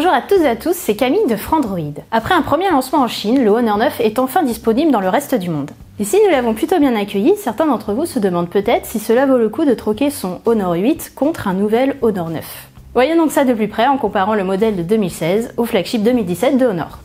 Bonjour à toutes et à tous, c'est Camille de Frandroid. Après un premier lancement en Chine, le Honor 9 est enfin disponible dans le reste du monde. Et si nous l'avons plutôt bien accueilli, certains d'entre vous se demandent peut-être si cela vaut le coup de troquer son Honor 8 contre un nouvel Honor 9. Voyons donc ça de plus près en comparant le modèle de 2016 au flagship 2017 de Honor.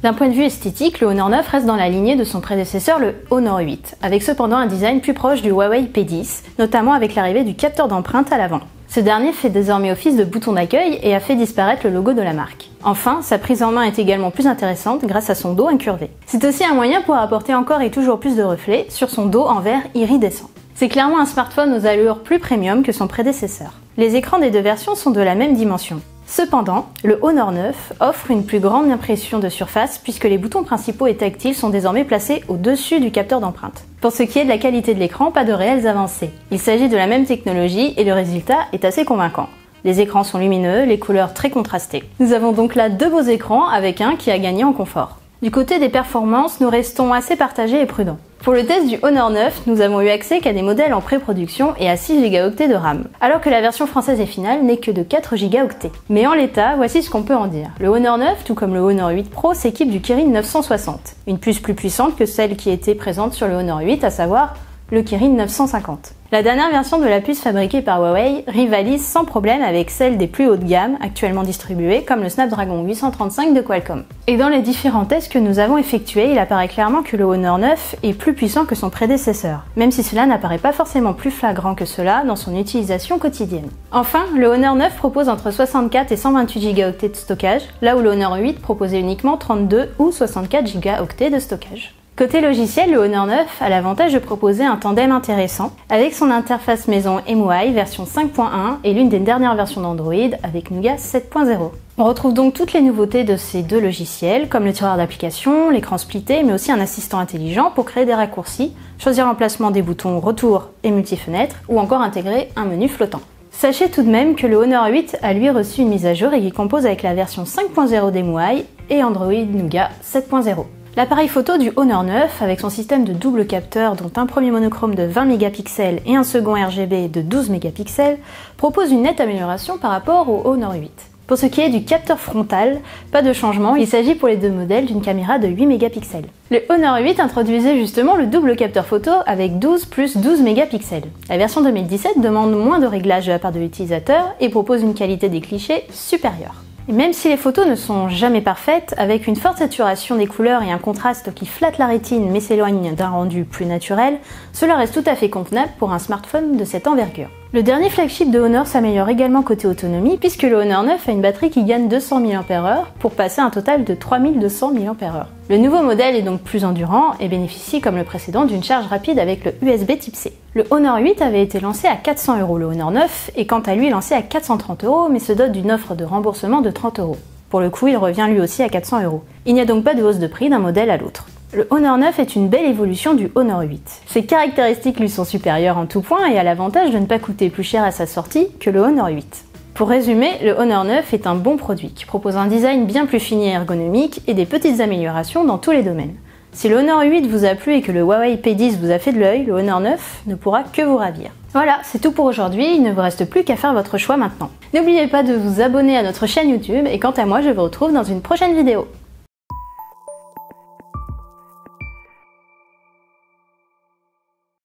D'un point de vue esthétique, le Honor 9 reste dans la lignée de son prédécesseur, le Honor 8, avec cependant un design plus proche du Huawei P10, notamment avec l'arrivée du capteur d'empreinte à l'avant. Ce dernier fait désormais office de bouton d'accueil et a fait disparaître le logo de la marque. Enfin, sa prise en main est également plus intéressante grâce à son dos incurvé. C'est aussi un moyen pour apporter encore et toujours plus de reflets sur son dos en verre iridescent. C'est clairement un smartphone aux allures plus premium que son prédécesseur. Les écrans des deux versions sont de la même dimension. Cependant, le Honor 9 offre une plus grande impression de surface puisque les boutons principaux et tactiles sont désormais placés au-dessus du capteur d'empreinte. Pour ce qui est de la qualité de l'écran, pas de réelles avancées. Il s'agit de la même technologie et le résultat est assez convaincant. Les écrans sont lumineux, les couleurs très contrastées. Nous avons donc là deux beaux écrans avec un qui a gagné en confort. Du côté des performances, nous restons assez partagés et prudents. Pour le test du Honor 9, nous avons eu accès qu'à des modèles en pré-production et à 6 Go de RAM, alors que la version française et finale n'est que de 4 Go. Mais en l'état, voici ce qu'on peut en dire. Le Honor 9, tout comme le Honor 8 Pro, s'équipe du Kirin 960, une puce plus puissante que celle qui était présente sur le Honor 8, à savoir le Kirin 950. La dernière version de la puce fabriquée par Huawei rivalise sans problème avec celle des plus haut de gamme actuellement distribuées comme le Snapdragon 835 de Qualcomm. Et dans les différents tests que nous avons effectués, il apparaît clairement que le Honor 9 est plus puissant que son prédécesseur, même si cela n'apparaît pas forcément plus flagrant que cela dans son utilisation quotidienne. Enfin, le Honor 9 propose entre 64 et 128 Go de stockage, là où le Honor 8 proposait uniquement 32 ou 64 Go de stockage. Côté logiciel, le Honor 9 a l'avantage de proposer un tandem intéressant avec son interface maison MIUI version 5.1 et l'une des dernières versions d'Android avec Nougat 7.0. On retrouve donc toutes les nouveautés de ces deux logiciels comme le tiroir d'application, l'écran splitté mais aussi un assistant intelligent pour créer des raccourcis, choisir l'emplacement des boutons retour et multi-fenêtre ou encore intégrer un menu flottant. Sachez tout de même que le Honor 8 a lui reçu une mise à jour et qu'il compose avec la version 5.0 d'MIUI et Android Nougat 7.0. L'appareil photo du Honor 9, avec son système de double capteur dont un premier monochrome de 20 mégapixels et un second RGB de 12 mégapixels, propose une nette amélioration par rapport au Honor 8. Pour ce qui est du capteur frontal, pas de changement, il s'agit pour les deux modèles d'une caméra de 8 mégapixels. Le Honor 8 introduisait justement le double capteur photo avec 12 plus 12 mégapixels. La version 2017 demande moins de réglages de la part de l'utilisateur et propose une qualité des clichés supérieure. Et même si les photos ne sont jamais parfaites, avec une forte saturation des couleurs et un contraste qui flatte la rétine mais s'éloigne d'un rendu plus naturel, cela reste tout à fait convenable pour un smartphone de cette envergure. Le dernier flagship de Honor s'améliore également côté autonomie puisque le Honor 9 a une batterie qui gagne 200 mAh pour passer à un total de 3200 mAh. Le nouveau modèle est donc plus endurant et bénéficie comme le précédent d'une charge rapide avec le USB Type C. Le Honor 8 avait été lancé à 400 €, le Honor 9 est quant à lui lancé à 430 € mais se dote d'une offre de remboursement de 30 €. Pour le coup, il revient lui aussi à 400 €. Il n'y a donc pas de hausse de prix d'un modèle à l'autre. Le Honor 9 est une belle évolution du Honor 8. Ses caractéristiques lui sont supérieures en tout point et a l'avantage de ne pas coûter plus cher à sa sortie que le Honor 8. Pour résumer, le Honor 9 est un bon produit qui propose un design bien plus fini et ergonomique et des petites améliorations dans tous les domaines. Si le Honor 8 vous a plu et que le Huawei P10 vous a fait de l'œil, le Honor 9 ne pourra que vous ravir. Voilà, c'est tout pour aujourd'hui, il ne vous reste plus qu'à faire votre choix maintenant. N'oubliez pas de vous abonner à notre chaîne YouTube et quant à moi, je vous retrouve dans une prochaine vidéo.